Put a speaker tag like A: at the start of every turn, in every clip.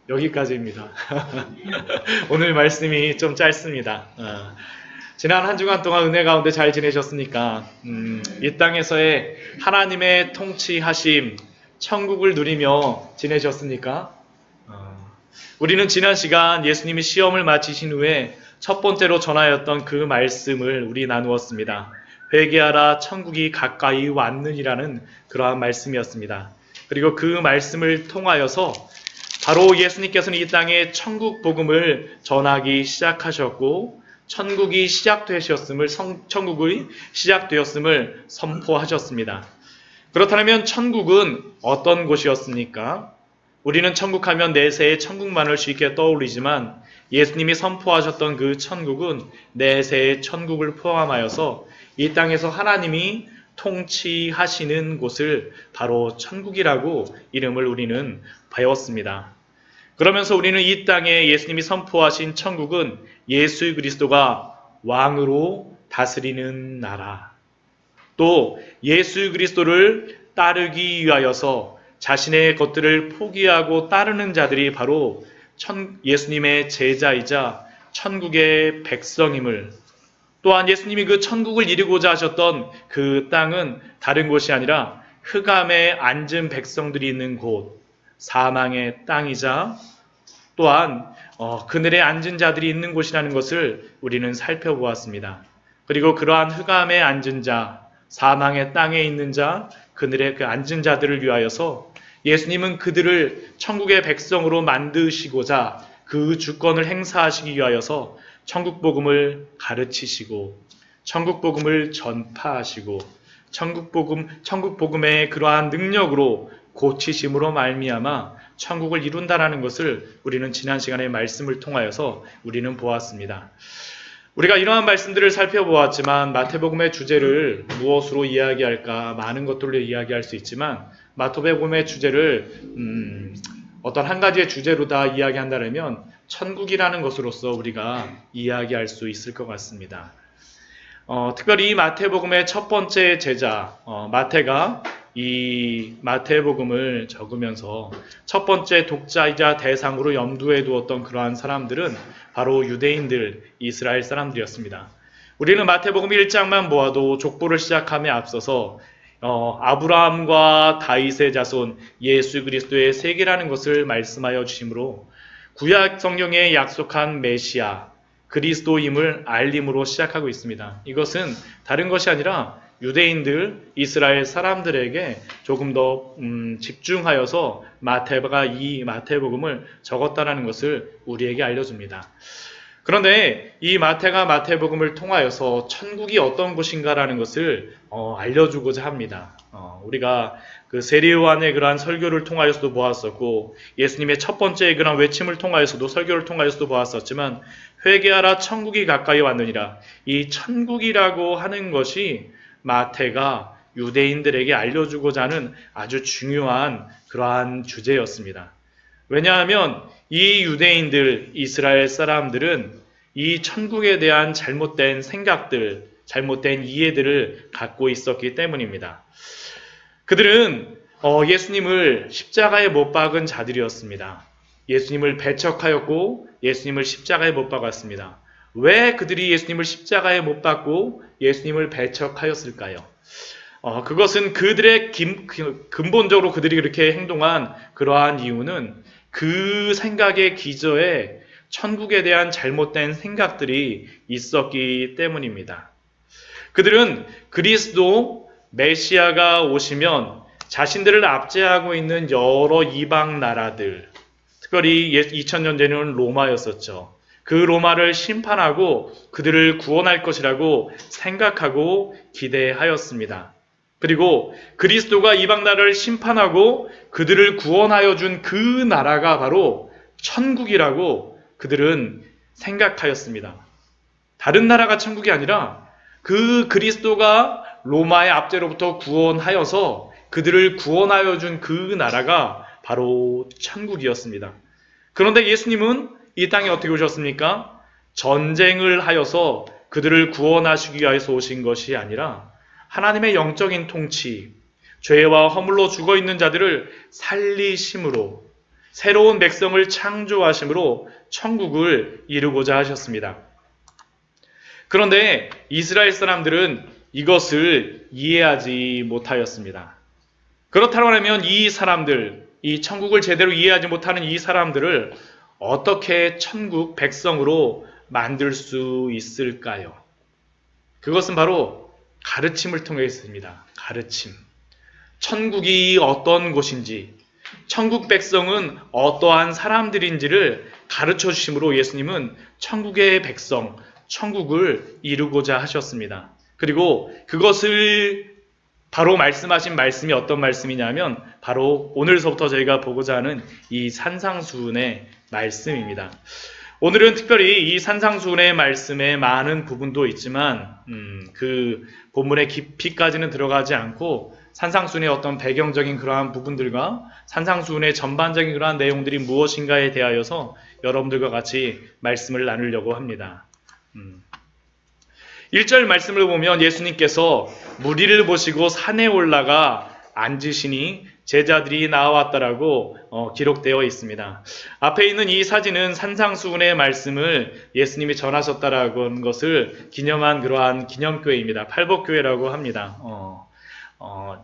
A: 여기까지입니다. 오늘 말씀이 좀 짧습니다. 지난 한 주간 동안 은혜 가운데 잘 지내셨습니까? 이 땅에서의 하나님의 통치하심, 천국을 누리며 지내셨습니까? 우리는 지난 시간 예수님이 시험을 마치신 후에 첫 번째로 전하였던 그 말씀을 우리 나누었습니다. 회개하라, 천국이 가까이 왔느니라는 그러한 말씀이었습니다. 그리고 그 말씀을 통하여서 바로 예수님께서는 이 땅에 천국 복음을 전하기 시작하셨고 천국이 시작되었음을 선포하셨습니다. 그렇다면 천국은 어떤 곳이었습니까? 우리는 천국하면 내세의 천국만을 쉽게 떠올리지만 예수님이 선포하셨던 그 천국은 내세의 천국을 포함하여서 이 땅에서 하나님이 통치하시는 곳을 바로 천국이라고 이름을 우리는 배웠습니다. 그러면서 우리는 이 땅에 예수님이 선포하신 천국은 예수 그리스도가 왕으로 다스리는 나라, 또 예수 그리스도를 따르기 위하여서 자신의 것들을 포기하고 따르는 자들이 바로 예수님의 제자이자 천국의 백성임을, 또한 예수님이 그 천국을 이루고자 하셨던 그 땅은 다른 곳이 아니라 흑암에 앉은 백성들이 있는 곳, 사망의 땅이자 또한 그늘에 앉은 자들이 있는 곳이라는 것을 우리는 살펴보았습니다. 그리고 그러한 흑암에 앉은 자, 사망의 땅에 있는 자, 그늘에 그 앉은 자들을 위하여서 예수님은 그들을 천국의 백성으로 만드시고자 그 주권을 행사하시기 위하여서 천국 복음을 가르치시고 천국 복음을 전파하시고 천국 복음의 그러한 능력으로 고치심으로 말미암아 천국을 이룬다라는 것을 우리는 지난 시간에 말씀을 통하여서 우리는 보았습니다. 우리가 이러한 말씀들을 살펴보았지만 마태복음의 주제를 무엇으로 이야기할까 많은 것들로 이야기할 수 있지만 마태복음의 주제를 어떤 한 가지의 주제로 다 이야기한다면 천국이라는 것으로서 우리가 이야기할 수 있을 것 같습니다. 특별히 이 마태복음의 첫 번째 제자 마태가 이 마태복음을 적으면서 첫 번째 독자이자 대상으로 염두에 두었던 그러한 사람들은 바로 유대인들, 이스라엘 사람들이었습니다. 우리는 마태복음 1장만 보아도 족보를 시작함에 앞서서 아브라함과 다윗의 자손 예수 그리스도의 세계라는 것을 말씀하여 주시므로 구약 성경에 약속한 메시아 그리스도임을 알림으로 시작하고 있습니다. 이것은 다른 것이 아니라 유대인들, 이스라엘 사람들에게 조금 더 집중하여서 마태가 이 마태복음을 적었다는 것을 우리에게 알려줍니다. 그런데 이 마태가 마태복음을 통하여서 천국이 어떤 곳인가라는 것을 알려주고자 합니다. 우리가 그 세례요한의 그러한 설교를 통하여서도 보았었고 예수님의 첫 번째 그런 외침을 통하여서도 설교를 통하여서도 보았었지만 회개하라 천국이 가까이 왔느니라, 이 천국이라고 하는 것이 마태가 유대인들에게 알려주고자 하는 아주 중요한 그러한 주제였습니다. 왜냐하면 이 유대인들, 이스라엘 사람들은 이 천국에 대한 잘못된 생각들, 잘못된 이해들을 갖고 있었기 때문입니다. 그들은 예수님을 십자가에 못 박은 자들이었습니다. 예수님을 배척하였고 예수님을 십자가에 못 박았습니다. 왜 그들이 예수님을 십자가에 못 박고 예수님을 배척하였을까요? 그것은 그들의 근본적으로 그들이 그렇게 행동한 그러한 이유는 그 생각의 기저에 천국에 대한 잘못된 생각들이 있었기 때문입니다. 그들은 그리스도 메시아가 오시면 자신들을 압제하고 있는 여러 이방 나라들, 특별히 2000년 전에는 로마였었죠. 그 로마를 심판하고 그들을 구원할 것이라고 생각하고 기대하였습니다. 그리고 그리스도가 이방 나라를 심판하고 그들을 구원하여 준 그 나라가 바로 천국이라고 그들은 생각하였습니다. 다른 나라가 천국이 아니라 그 그리스도가 로마의 압제로부터 구원하여서 그들을 구원하여 준 그 나라가 바로 천국이었습니다. 그런데 예수님은 이 땅에 어떻게 오셨습니까? 전쟁을 하여서 그들을 구원하시기 위해서 오신 것이 아니라 하나님의 영적인 통치, 죄와 허물로 죽어있는 자들을 살리심으로 새로운 백성을 창조하심으로 천국을 이루고자 하셨습니다. 그런데 이스라엘 사람들은 이것을 이해하지 못하였습니다. 그렇다고 하면 이 사람들, 이 천국을 제대로 이해하지 못하는 이 사람들을 어떻게 천국 백성으로 만들 수 있을까요? 그것은 바로 가르침을 통해 있습니다. 가르침. 천국이 어떤 곳인지, 천국 백성은 어떠한 사람들인지를 가르쳐 주심으로 예수님은 천국의 백성, 천국을 이루고자 하셨습니다. 그리고 그것을 바로 말씀하신 말씀이 어떤 말씀이냐면 바로 오늘서부터 저희가 보고자 하는 이 산상수훈의 말씀입니다. 오늘은 특별히 이 산상수훈의 말씀에 많은 부분도 있지만 그 본문의 깊이까지는 들어가지 않고 산상수훈의 어떤 배경적인 그러한 부분들과 산상수훈의 전반적인 그러한 내용들이 무엇인가에 대하여서 여러분들과 같이 말씀을 나누려고 합니다. 1절 말씀을 보면 예수님께서 무리를 보시고 산에 올라가 앉으시니 제자들이 나와왔다라고 기록되어 있습니다. 앞에 있는 이 사진은 산상수훈의 말씀을 예수님이 전하셨다라고 하는 것을 기념한 그러한 기념교회입니다. 팔복교회라고 합니다.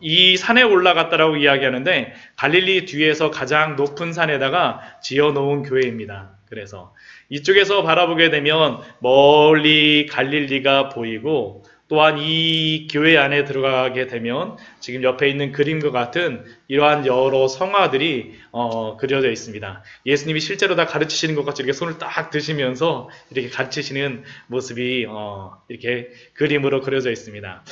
A: 이 산에 올라갔다라고 이야기하는데 갈릴리 뒤에서 가장 높은 산에다가 지어놓은 교회입니다. 그래서 이쪽에서 바라보게 되면 멀리 갈릴리가 보이고 또한 이 교회 안에 들어가게 되면 지금 옆에 있는 그림과 같은 이러한 여러 성화들이 그려져 있습니다. 예수님이 실제로 다 가르치시는 것 같이 이렇게 손을 딱 드시면서 이렇게 가르치시는 모습이 이렇게 그림으로 그려져 있습니다.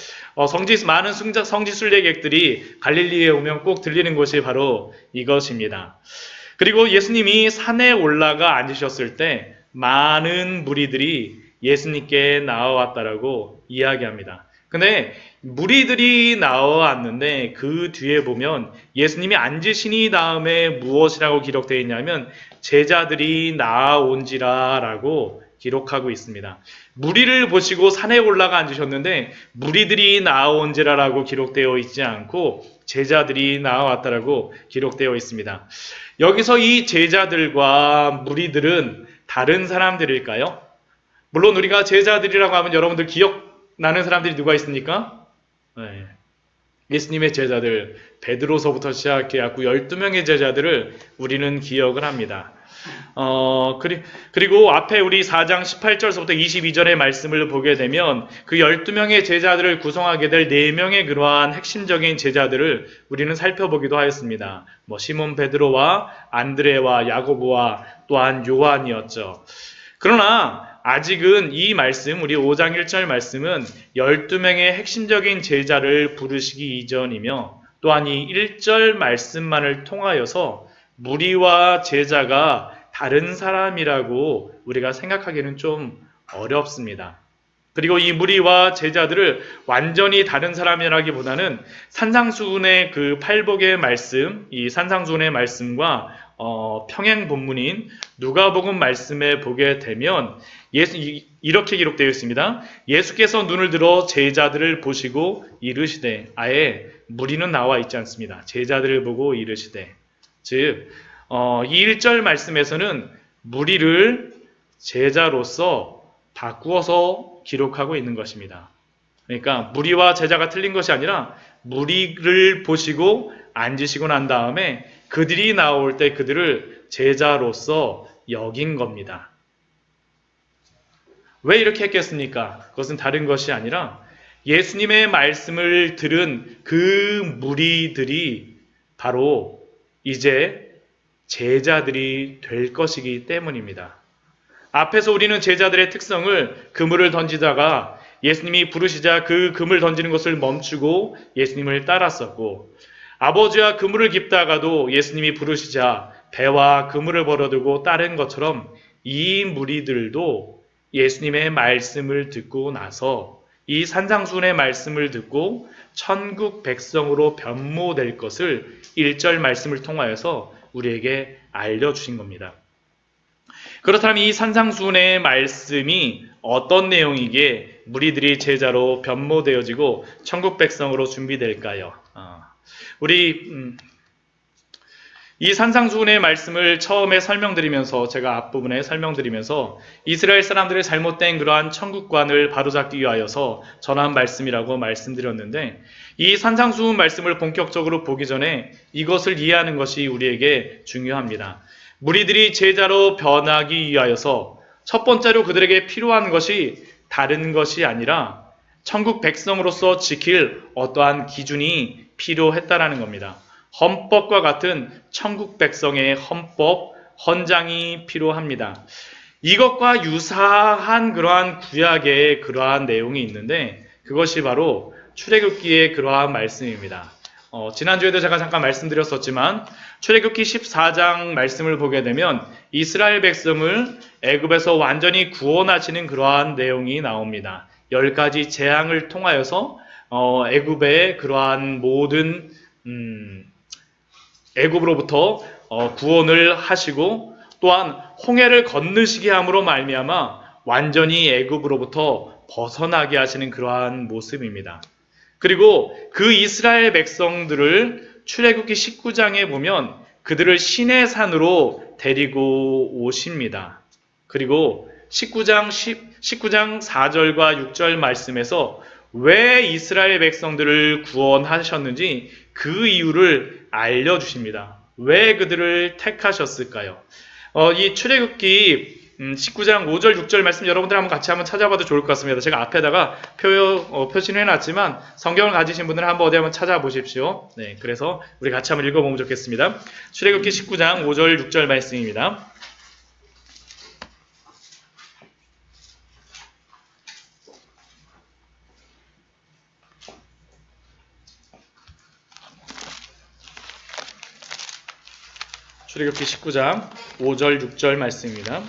A: 많은 성지순례객들이 갈릴리에 오면 꼭 들리는 곳이 바로 이것입니다. 그리고 예수님이 산에 올라가 앉으셨을 때 많은 무리들이 예수님께 나와왔다라고 이야기합니다. 근데 무리들이 나와왔는데 그 뒤에 보면 예수님이 앉으시니 다음에 무엇이라고 기록되어 있냐면 제자들이 나아온지라 라고 기록하고 있습니다. 무리를 보시고 산에 올라가 앉으셨는데 무리들이 나아온지라 라고 기록되어 있지 않고 제자들이 나와왔다라고 기록되어 있습니다. 여기서 이 제자들과 무리들은 다른 사람들일까요? 물론 우리가 제자들이라고 하면 여러분들 기억나는 사람들이 누가 있습니까? 네. 예수님의 제자들, 베드로서부터 시작해갖고 12명의 제자들을 우리는 기억을 합니다. 그리고 앞에 우리 4장 18절서부터 22절의 말씀을 보게 되면 그 12명의 제자들을 구성하게 될 4명의 그러한 핵심적인 제자들을 우리는 살펴보기도 하였습니다. 시몬 베드로와 안드레와 야고보와 또한 요한이었죠. 그러나 아직은 이 말씀, 우리 5장 1절 말씀은 12명의 핵심적인 제자를 부르시기 이전이며 또한 이 1절 말씀만을 통하여서 무리와 제자가 다른 사람이라고 우리가 생각하기는 좀 어렵습니다. 그리고 이 무리와 제자들을 완전히 다른 사람이라기보다는 산상수훈의 그 팔복의 말씀, 이 산상수훈의 말씀과 평행 본문인 누가복음 말씀에 보게 되면 이렇게 기록되어 있습니다. 예수께서 눈을 들어 제자들을 보시고 이르시되, 아예 무리는 나와 있지 않습니다. 제자들을 보고 이르시되, 즉 이 1절 말씀에서는 무리를 제자로서 바꾸어서 기록하고 있는 것입니다. 그러니까 무리와 제자가 틀린 것이 아니라 무리를 보시고 앉으시고 난 다음에 그들이 나올 때 그들을 제자로서 여긴 겁니다. 왜 이렇게 했겠습니까? 그것은 다른 것이 아니라 예수님의 말씀을 들은 그 무리들이 바로 이제 제자들이 될 것이기 때문입니다. 앞에서 우리는 제자들의 특성을 그물을 던지다가 예수님이 부르시자 그 그물 던지는 것을 멈추고 예수님을 따랐었고, 아버지와 그물을 깁다가도 예수님이 부르시자 배와 그물을 버려두고 따른 것처럼 이 무리들도 예수님의 말씀을 듣고 나서 이 산상수훈의 말씀을 듣고 천국 백성으로 변모될 것을 1절 말씀을 통하여서 우리에게 알려주신 겁니다. 그렇다면 이 산상수훈의 말씀이 어떤 내용이기에 무리들이 제자로 변모되어지고 천국 백성으로 준비될까요? 우리 이 산상수훈의 말씀을 처음에 설명드리면서, 제가 앞부분에 설명드리면서 이스라엘 사람들의 잘못된 그러한 천국관을 바로잡기 위하여서 전한 말씀이라고 말씀드렸는데, 이 산상수훈 말씀을 본격적으로 보기 전에 이것을 이해하는 것이 우리에게 중요합니다. 무리들이 제자로 변하기 위하여서 첫 번째로 그들에게 필요한 것이 다른 것이 아니라 천국 백성으로서 지킬 어떠한 기준이 필요했다라는 겁니다. 헌법과 같은 천국 백성의 헌법, 헌장이 필요합니다. 이것과 유사한 그러한 구약의 그러한 내용이 있는데, 그것이 바로 출애굽기의 그러한 말씀입니다. 지난주에도 제가 잠깐 말씀드렸었지만, 출애굽기 14장 말씀을 보게 되면 이스라엘 백성을 애굽에서 완전히 구원하시는 그러한 내용이 나옵니다. 10가지 재앙을 통하여서 애굽의 그러한 모든 애굽으로부터 구원을 하시고, 또한 홍해를 건너시게 함으로 말미암아 완전히 애굽으로부터 벗어나게 하시는 그러한 모습입니다. 그리고 그 이스라엘 백성들을 출애굽기 19장에 보면 그들을 시내산으로 데리고 오십니다. 그리고 19장 4절과 6절 말씀에서 왜 이스라엘 백성들을 구원하셨는지 그 이유를 알려주십니다. 왜 그들을 택하셨을까요? 이 출애굽기 19장 5절 6절 말씀 여러분들 같이 한번 찾아봐도 좋을 것 같습니다. 제가 앞에다가 표시를 해놨지만 성경을 가지신 분들은 한번 어디 한번 찾아보십시오. 네, 그래서 우리 같이 한번 읽어보면 좋겠습니다. 출애굽기 19장 5절 6절 말씀입니다. 출애굽기 19장 5절 6절 말씀입니다.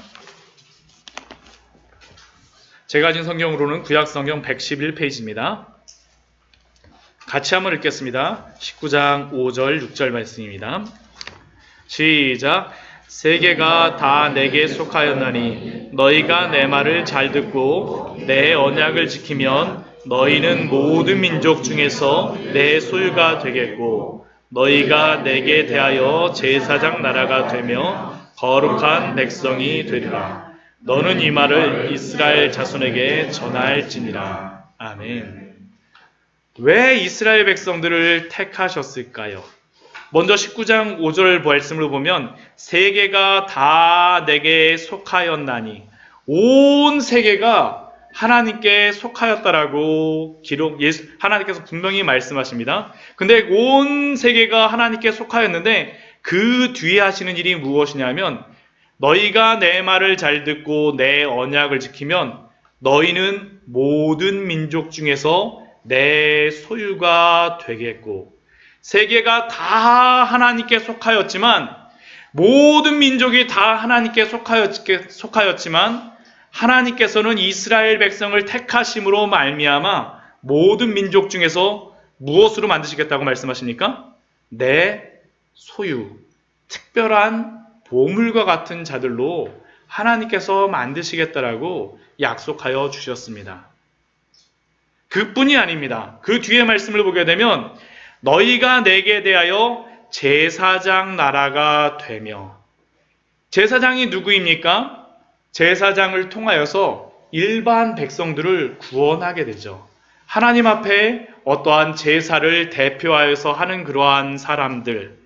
A: 제가 가진 성경으로는 구약성경 111페이지입니다. 같이 한번 읽겠습니다. 19장 5절 6절 말씀입니다. 시작. 세계가 다 내게 속하였나니 너희가 내 말을 잘 듣고 내 언약을 지키면 너희는 모든 민족 중에서 내 소유가 되겠고 너희가 내게 대하여 제사장 나라가 되며 거룩한 백성이 되리라. 너는 이 말을 이스라엘 자손에게 전할지니라. 아멘. 왜 이스라엘 백성들을 택하셨을까요? 먼저 19장 5절 말씀을 보면 세계가 다 내게 속하였나니, 온 세계가 하나님께 속하였다라고 하나님께서 분명히 말씀하십니다. 근데 온 세계가 하나님께 속하였는데 그 뒤에 하시는 일이 무엇이냐면, 너희가 내 말을 잘 듣고 내 언약을 지키면 너희는 모든 민족 중에서 내 소유가 되겠고, 세계가 다 하나님께 속하였지만, 모든 민족이 다 하나님께 속하였지만 하나님께서는 이스라엘 백성을 택하심으로 말미암아 모든 민족 중에서 무엇으로 만드시겠다고 말씀하십니까? 내 소유, 특별한 보물과 같은 자들로 하나님께서 만드시겠다라고 약속하여 주셨습니다. 그뿐이 아닙니다. 그 뒤에 말씀을 보게 되면 너희가 내게 대하여 제사장 나라가 되며, 제사장이 누구입니까? 제사장을 통하여서 일반 백성들을 구원하게 되죠. 하나님 앞에 어떠한 제사를 대표하여서 하는 그러한 사람들,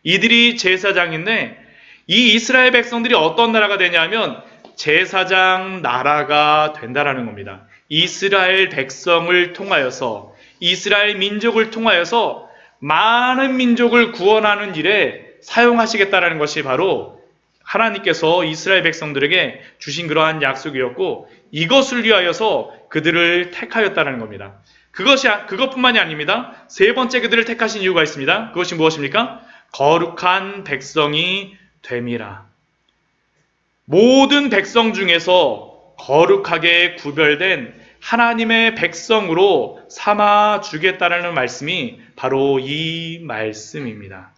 A: 이들이 제사장인데, 이 이스라엘 백성들이 어떤 나라가 되냐면 제사장 나라가 된다라는 겁니다. 이스라엘 백성을 통하여서, 이스라엘 민족을 통하여서 많은 민족을 구원하는 일에 사용하시겠다라는 것이 바로 하나님께서 이스라엘 백성들에게 주신 그러한 약속이었고, 이것을 위하여서 그들을 택하였다는 겁니다. 그것뿐만이 아닙니다. 세 번째 그들을 택하신 이유가 있습니다. 그것이 무엇입니까? 거룩한 백성이 됨이라. 모든 백성 중에서 거룩하게 구별된 하나님의 백성으로 삼아 주겠다라는 말씀이 바로 이 말씀입니다.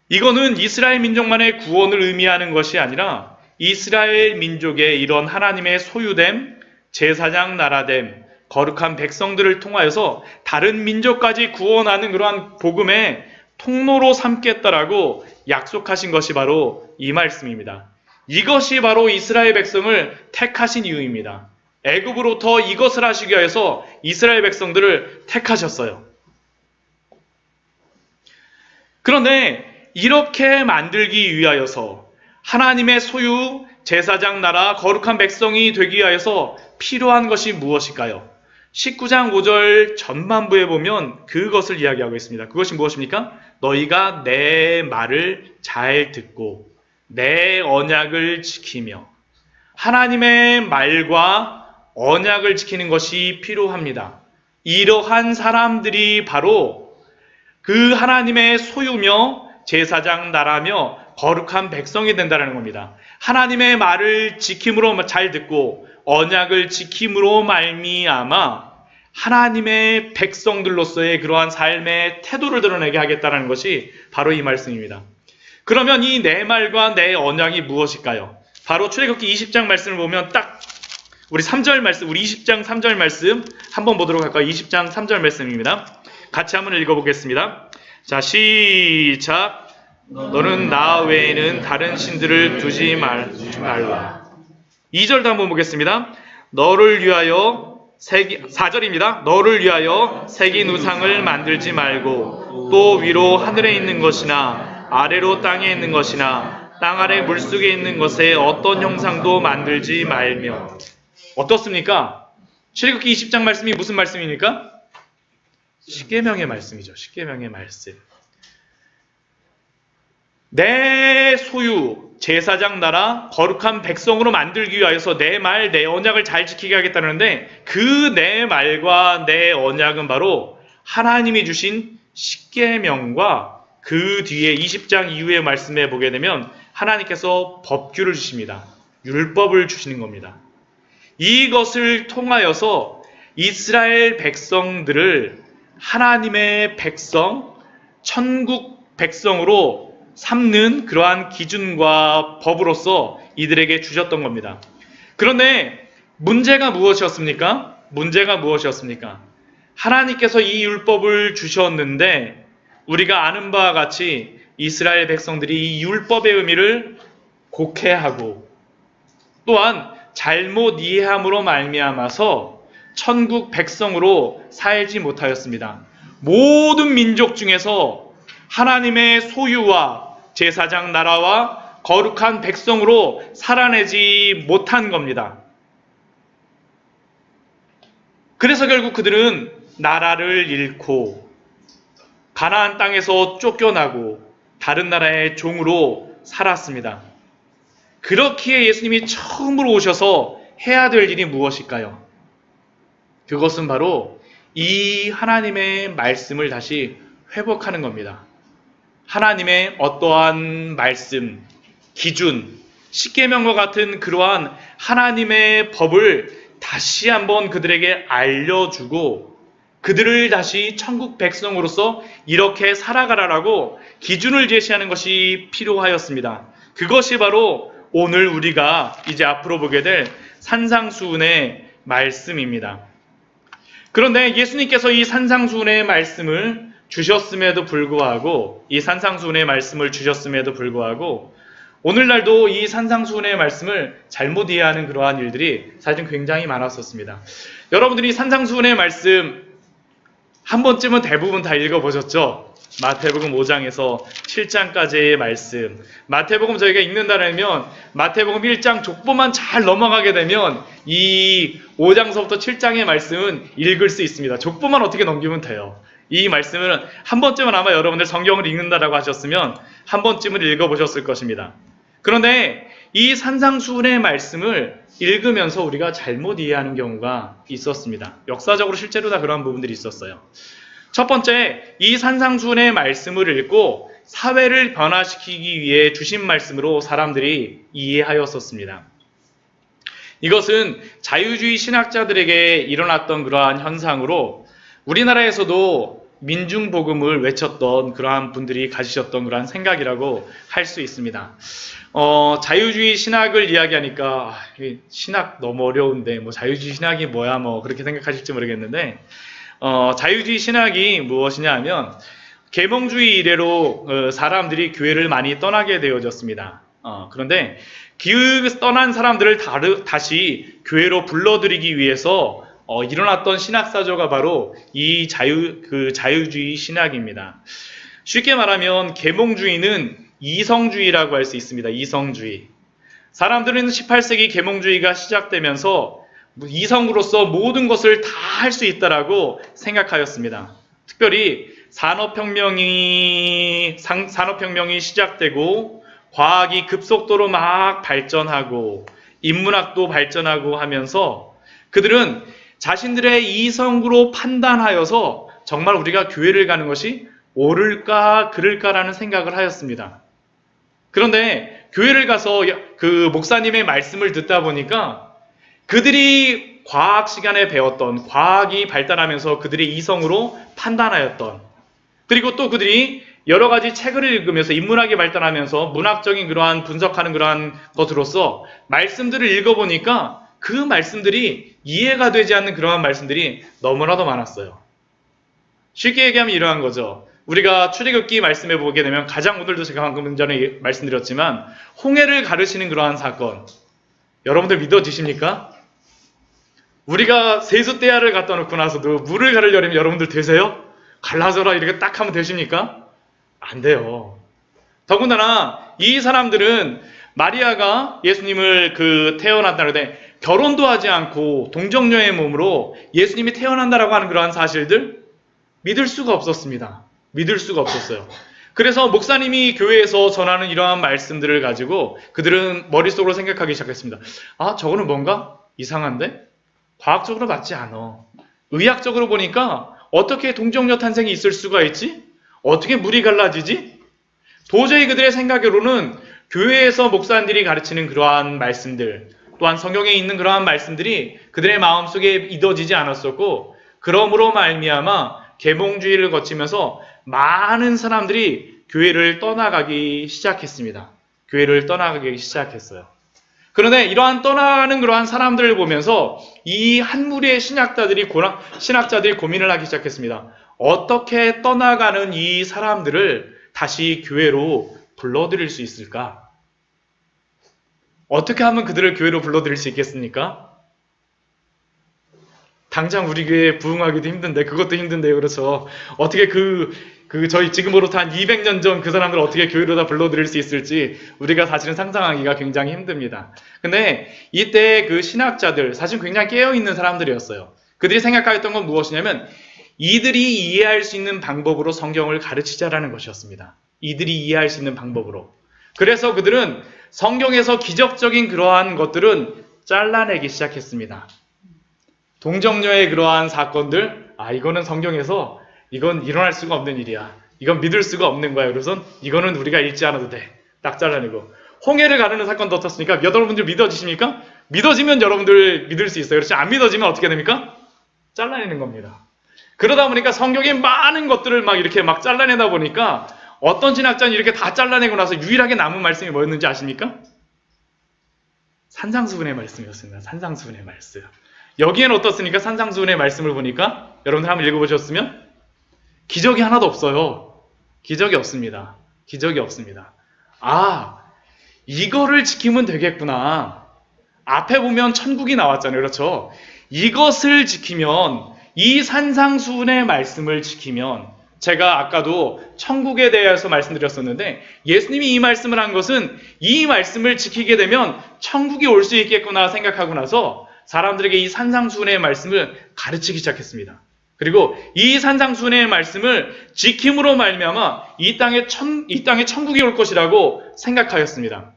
A: 이거는 이스라엘 민족만의 구원을 의미하는 것이 아니라 이스라엘 민족의 이런 하나님의 소유됨, 제사장 나라됨, 거룩한 백성들을 통하여서 다른 민족까지 구원하는 그러한 복음의 통로로 삼겠다라고 약속하신 것이 바로 이 말씀입니다. 이것이 바로 이스라엘 백성을 택하신 이유입니다. 애굽으로부터 이것을 하시기 위해서 이스라엘 백성들을 택하셨어요. 그런데 이렇게 만들기 위하여서 하나님의 소유, 제사장 나라, 거룩한 백성이 되기 위하여서 필요한 것이 무엇일까요? 19장 5절 전반부에 보면 그것을 이야기하고 있습니다. 그것이 무엇입니까? 너희가 내 말을 잘 듣고 내 언약을 지키며, 하나님의 말과 언약을 지키는 것이 필요합니다. 이러한 사람들이 바로 그 하나님의 소유며 제사장 나라며 거룩한 백성이 된다는 겁니다. 하나님의 말을 지킴으로 잘 듣고 언약을 지킴으로 말미암아 하나님의 백성들로서의 그러한 삶의 태도를 드러내게 하겠다는 것이 바로 이 말씀입니다. 그러면 이 내 말과 내 언약이 무엇일까요? 바로 출애굽기 20장 말씀을 보면 딱 우리 3절 말씀, 우리 20장 3절 말씀 한번 보도록 할까요? 20장 3절 말씀입니다. 같이 한번 읽어보겠습니다. 자, 시작. 너는 나 외에는 다른 신들을 두지 말라. 2절도 한번 보겠습니다. 너를 위하여 4절입니다. 너를 위하여 새긴 우상을 만들지 말고 또 위로 하늘에 있는 것이나 아래로 땅에 있는 것이나 땅 아래 물속에 있는 것에 어떤 형상도 만들지 말며. 어떻습니까? 출애굽기 20장 말씀이 무슨 말씀입니까? 십계명의 말씀이죠. 십계명의 말씀. 내 소유, 제사장 나라, 거룩한 백성으로 만들기 위하여서 내 말, 내 언약을 잘 지키게 하겠다는데 그 내 말과 내 언약은 바로 하나님이 주신 십계명과 그 뒤에 20장 이후의 말씀에 보게 되면 하나님께서 법규를 주십니다. 율법을 주시는 겁니다. 이것을 통하여서 이스라엘 백성들을 하나님의 백성, 천국 백성으로 삼는 그러한 기준과 법으로서 이들에게 주셨던 겁니다. 그런데 문제가 무엇이었습니까? 하나님께서 이 율법을 주셨는데 우리가 아는 바와 같이 이스라엘 백성들이 이 율법의 의미를 곡해하고 또한 잘못 이해함으로 말미암아서 천국 백성으로 살지 못하였습니다. 모든 민족 중에서 하나님의 소유와 제사장 나라와 거룩한 백성으로 살아내지 못한 겁니다. 그래서 결국 그들은 나라를 잃고 가나안 땅에서 쫓겨나고 다른 나라의 종으로 살았습니다. 그렇기에 예수님이 처음으로 오셔서 해야 될 일이 무엇일까요? 그것은 바로 이 하나님의 말씀을 다시 회복하는 겁니다. 하나님의 어떠한 말씀, 기준, 십계명과 같은 그러한 하나님의 법을 다시 한번 그들에게 알려주고 그들을 다시 천국 백성으로서 이렇게 살아가라라고 기준을 제시하는 것이 필요하였습니다. 그것이 바로 오늘 우리가 이제 앞으로 보게 될 산상수훈의 말씀입니다. 그런데 예수님께서 이 산상수훈의 말씀을 주셨음에도 불구하고 오늘날도 이 산상수훈의 말씀을 잘못 이해하는 그러한 일들이 사실 굉장히 많았었습니다. 여러분들이 산상수훈의 말씀 한 번쯤은 대부분 다 읽어보셨죠? 마태복음 5장에서 7장까지의 말씀. 마태복음 저희가 읽는다면 마태복음 1장 족보만 잘 넘어가게 되면 이 5장서부터 7장의 말씀은 읽을 수 있습니다. 족보만 어떻게 넘기면 돼요. 이 말씀은 한 번쯤은 아마 여러분들 성경을 읽는다라고 하셨으면 한 번쯤은 읽어보셨을 것입니다. 그런데 이 산상수훈의 말씀을 읽으면서 우리가 잘못 이해하는 경우가 있었습니다. 역사적으로 실제로 다 그러한 부분들이 있었어요. 첫 번째, 이 산상수훈의 말씀을 읽고 사회를 변화시키기 위해 주신 말씀으로 사람들이 이해하였었습니다. 이것은 자유주의 신학자들에게 일어났던 그러한 현상으로 우리나라에서도 민중복음을 외쳤던 그러한 분들이 가지셨던 그러한 생각이라고 할 수 있습니다. 자유주의 신학을 이야기하니까 신학 너무 어려운데 뭐 자유주의 신학이 뭐야 뭐 그렇게 생각하실지 모르겠는데 자유주의 신학이 무엇이냐 하면 계몽주의 이래로 사람들이 교회를 많이 떠나게 되어졌습니다. 그런데 그 떠난 사람들을 다시 교회로 불러들이기 위해서 일어났던 신학사조가 바로 이 자유주의 신학입니다. 쉽게 말하면 계몽주의는 이성주의라고 할 수 있습니다. 이성주의. 사람들은 18세기 계몽주의가 시작되면서 이성으로서 모든 것을 다 할 수 있다라고 생각하였습니다. 특별히 산업혁명이 시작되고 과학이 급속도로 막 발전하고 인문학도 발전하고 하면서 그들은 자신들의 이성으로 판단하여서 정말 우리가 교회를 가는 것이 옳을까 그럴까라는 생각을 하였습니다. 그런데 교회를 가서 그 목사님의 말씀을 듣다 보니까 그들이 과학 시간에 배웠던, 과학이 발달하면서 그들의 이성으로 판단하였던, 그리고 또 그들이 여러 가지 책을 읽으면서 인문학이 발달하면서 문학적인 그러한 분석하는 그러한 것으로서 말씀들을 읽어보니까 그 말씀들이 이해가 되지 않는 그러한 말씀들이 너무나도 많았어요. 쉽게 얘기하면 이러한 거죠. 우리가 출애굽기 말씀해 보게 되면 가장 오늘도 제가 방금 전에 말씀드렸지만 홍해를 가르치는 그러한 사건, 여러분들 믿어지십니까? 우리가 세숫대야를 갖다 놓고 나서도 물을 가르려면 여러분들 되세요? 갈라져라 이렇게 딱 하면 되십니까? 안 돼요. 더군다나 이 사람들은 마리아가 예수님을 태어난다는 데 결혼도 하지 않고 동정녀의 몸으로 예수님이 태어난다라고 하는 그러한 사실들 믿을 수가 없었습니다. 믿을 수가 없었어요. 그래서 목사님이 교회에서 전하는 이러한 말씀들을 가지고 그들은 머릿속으로 생각하기 시작했습니다. 아, 저거는 뭔가 이상한데? 과학적으로 맞지 않아. 의학적으로 보니까 어떻게 동정녀 탄생이 있을 수가 있지? 어떻게 물이 갈라지지? 도저히 그들의 생각으로는 교회에서 목사님들이 가르치는 그러한 말씀들, 또한 성경에 있는 그러한 말씀들이 그들의 마음속에 잊어지지 않았었고, 그러므로 말미암아 계몽주의를 거치면서 많은 사람들이 교회를 떠나가기 시작했습니다. 교회를 떠나가기 시작했어요. 그런데 이러한 떠나는 그러한 사람들을 보면서 이 한 무리의 신학자들이 고민을 하기 시작했습니다. 어떻게 떠나가는 이 사람들을 다시 교회로 불러들일 수 있을까? 어떻게 하면 그들을 교회로 불러들일 수 있겠습니까? 당장 우리 교회에 부흥하기도 힘든데, 그것도 힘든데요. 그렇죠. 어떻게 저희 지금으로부터 한 200년 전 그 사람들을 어떻게 교회로 다 불러들일 수 있을지 우리가 사실은 상상하기가 굉장히 힘듭니다. 근데 이때 그 신학자들, 사실 굉장히 깨어있는 사람들이었어요. 그들이 생각하였던 건 무엇이냐면 이들이 이해할 수 있는 방법으로 성경을 가르치자라는 것이었습니다. 이들이 이해할 수 있는 방법으로. 그래서 그들은 성경에서 기적적인 그러한 것들은 잘라내기 시작했습니다. 동정녀의 그러한 사건들, 이거는 성경에서 이건 일어날 수가 없는 일이야. 이건 믿을 수가 없는 거야. 그래서 이거는 우리가 읽지 않아도 돼. 딱 잘라내고. 홍해를 가르는 사건도 어떻습니까? 여러분들 믿어지십니까? 믿어지면 여러분들 믿을 수 있어요. 그렇지? 안 믿어지면 어떻게 됩니까? 잘라내는 겁니다. 그러다 보니까 성경의 많은 것들을 막 이렇게 막 잘라내다 보니까 어떤 신학자는 이렇게 다 잘라내고 나서 유일하게 남은 말씀이 뭐였는지 아십니까? 산상수훈의 말씀이었습니다. 산상수훈의 말씀. 여기에는 어떻습니까? 산상수훈의 말씀을 보니까 여러분들 한번 읽어보셨으면 기적이 하나도 없어요. 기적이 없습니다. 기적이 없습니다. 이거를 지키면 되겠구나. 앞에 보면 천국이 나왔잖아요. 그렇죠? 이것을 지키면, 이 산상수훈의 말씀을 지키면, 제가 아까도 천국에 대해서 말씀드렸었는데 예수님이 이 말씀을 한 것은 이 말씀을 지키게 되면 천국이 올 수 있겠구나 생각하고 나서 사람들에게 이 산상수훈의 말씀을 가르치기 시작했습니다. 그리고 이 산상수훈의 말씀을 지킴으로 말미암아 이 땅에 천국이 올 것이라고 생각하였습니다.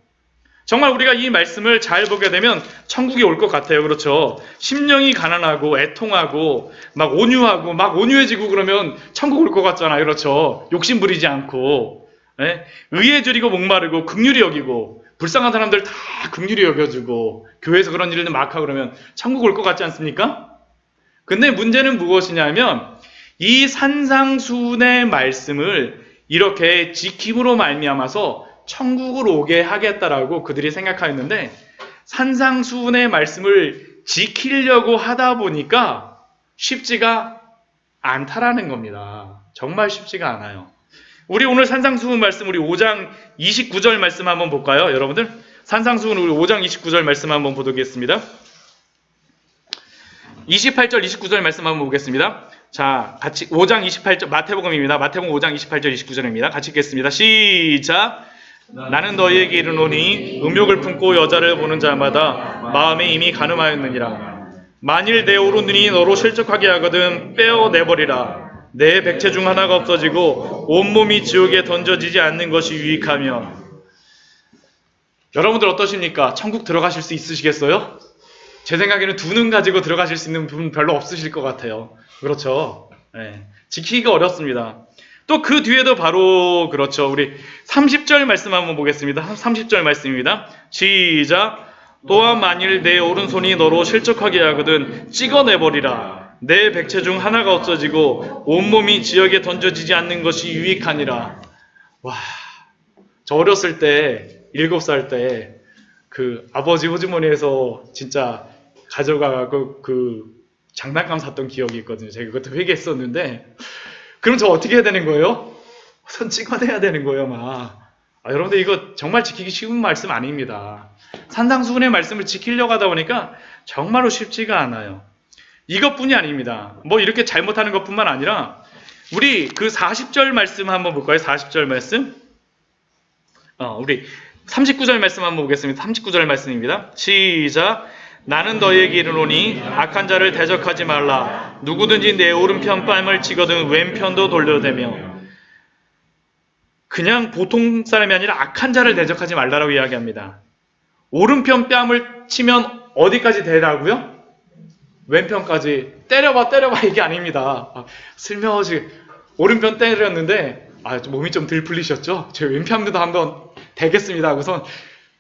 A: 정말 우리가 이 말씀을 잘 보게 되면 천국이 올 것 같아요. 그렇죠? 심령이 가난하고 애통하고 막 온유하고 막 온유해지고 그러면 천국 올 것 같잖아요. 그렇죠? 욕심 부리지 않고 의에 줄이고 목마르고 긍휼히 여기고 불쌍한 사람들 다 긍휼히 여겨주고 교회에서 그런 일을 막 하고 그러면 천국 올 것 같지 않습니까? 근데 문제는 무엇이냐면 이 산상수훈의 말씀을 이렇게 지킴으로 말미암아서 천국을 오게 하겠다라고 그들이 생각하였는데 산상수훈의 말씀을 지키려고 하다 보니까 쉽지가 않다라는 겁니다. 정말 쉽지가 않아요. 우리 오늘 산상수훈 말씀, 우리 5장 29절 말씀 한번 볼까요? 여러분들? 산상수훈 우리 5장 29절 말씀 한번 보겠습니다. 28절, 29절 말씀 한번 보겠습니다. 자, 같이 5장 28절 마태복음입니다. 마태복음 5장 28절, 29절입니다. 같이 읽겠습니다. 시작! 나는 너희에게 이르노니 음욕을 품고 여자를 보는 자마다 마음에 이미 간음하였느니라. 만일 내 오른 눈이 너로 실족하게 하거든 빼어내버리라. 내 백체 중 하나가 없어지고 온몸이 지옥에 던져지지 않는 것이 유익하며. 여러분들 어떠십니까? 천국 들어가실 수 있으시겠어요? 제 생각에는 두 눈 가지고 들어가실 수 있는 분 별로 없으실 것 같아요. 그렇죠? 네. 지키기가 어렵습니다. 또 그 뒤에도 바로 그렇죠. 우리 30절 말씀 한번 보겠습니다. 30절 말씀입니다. 시작! 또한 만일 내 오른손이 너로 실족하게 하거든 찍어내버리라. 내 백체 중 하나가 없어지고 온몸이 지옥에 던져지지 않는 것이 유익하니라. 와, 저 어렸을 때 7살 때 그 아버지 호주머니에서 진짜 가져가고 그 장난감 샀던 기억이 있거든요. 제가 그것도 회개했었는데, 그럼 저 어떻게 해야 되는 거예요? 손 찍어내야 되는 거예요, 막. 여러분들 이거 정말 지키기 쉬운 말씀 아닙니다. 산상수훈의 말씀을 지키려고 하다 보니까 정말로 쉽지가 않아요. 이것뿐이 아닙니다. 뭐 이렇게 잘못하는 것뿐만 아니라 우리 그 40절 말씀 한번 볼까요? 40절 말씀. 우리 39절 말씀 한번 보겠습니다. 39절 말씀입니다. 시작! 나는 너희에게 이르노니 악한 자를 대적하지 말라. 누구든지 내 오른편 뺨을 치거든 왼편도 돌려대며. 그냥 보통 사람이 아니라 악한 자를 대적하지 말라라고 이야기합니다. 오른편 뺨을 치면 어디까지 되라고요? 왼편까지. 때려봐 이게 아닙니다. 슬며시 오른편 때렸는데 몸이 좀 덜 풀리셨죠? 제 왼편도 한번 대겠습니다 하고선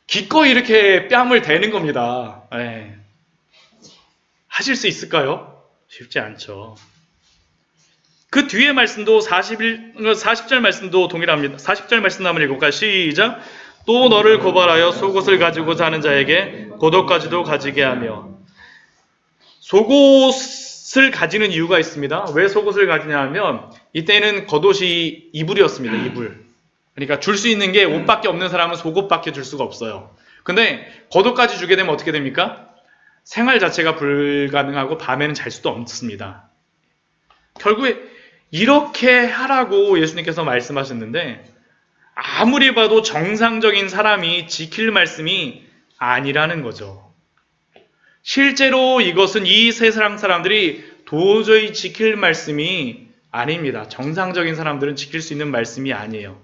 A: 기꺼이 이렇게 뺨을 대는 겁니다. 네. 하실 수 있을까요? 쉽지 않죠. 그 뒤에 말씀도 40절 말씀도 동일합니다. 40절 말씀 한번 읽어볼까요? 시작! 또 너를 고발하여 속옷을 가지고자 하는 자에게 고독까지도 가지게 하며. 속옷을 가지는 이유가 있습니다. 왜 속옷을 가지냐 하면 이때는 겉옷이 이불이었습니다. 이불. 그러니까 줄 수 있는 게 옷밖에 없는 사람은 속옷밖에 줄 수가 없어요. 근데 겉옷까지 주게 되면 어떻게 됩니까? 생활 자체가 불가능하고 밤에는 잘 수도 없습니다. 결국에 이렇게 하라고 예수님께서 말씀하셨는데 아무리 봐도 정상적인 사람이 지킬 말씀이 아니라는 거죠. 실제로 이것은 이 세상 사람들이 도저히 지킬 말씀이 아닙니다. 정상적인 사람들은 지킬 수 있는 말씀이 아니에요.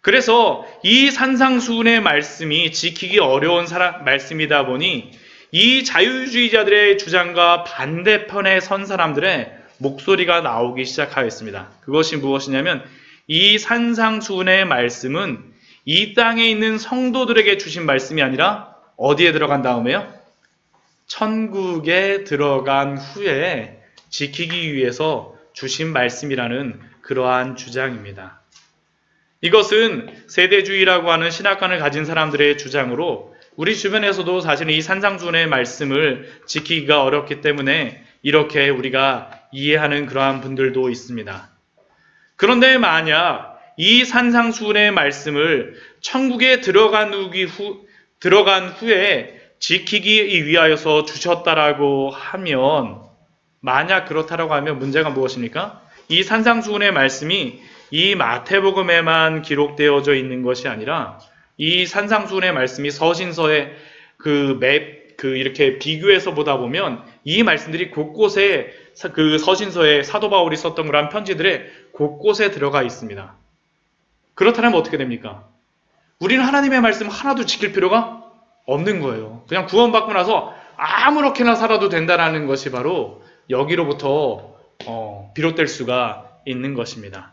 A: 그래서 이 산상수훈의 말씀이 지키기 어려운 말씀이다 보니 이 자유주의자들의 주장과 반대편에 선 사람들의 목소리가 나오기 시작하였습니다. 그것이 무엇이냐면 이 산상수훈의 말씀은 이 땅에 있는 성도들에게 주신 말씀이 아니라 어디에 들어간 다음에요? 천국에 들어간 후에 지키기 위해서 주신 말씀이라는 그러한 주장입니다. 이것은 세대주의라고 하는 신학관을 가진 사람들의 주장으로 우리 주변에서도 사실은 이 산상수훈의 말씀을 지키기가 어렵기 때문에 이렇게 우리가 이해하는 그러한 분들도 있습니다. 그런데 만약 이 산상수훈의 말씀을 천국에 들어간 후에 지키기 위하여서 주셨다라고 하면, 만약 그렇다라고 하면 문제가 무엇입니까? 이 산상수훈의 말씀이 이 마태복음에만 기록되어져 있는 것이 아니라 이 산상수훈의 말씀이 서신서에 이렇게 비교해서 보다 보면 이 말씀들이 곳곳에 그 서신서에 사도 바울이 썼던 그런 편지들에 곳곳에 들어가 있습니다. 그렇다면 어떻게 됩니까? 우리는 하나님의 말씀 하나도 지킬 필요가 없는 거예요. 그냥 구원받고 나서 아무렇게나 살아도 된다는 것이 바로 여기로부터 비롯될 수가 있는 것입니다.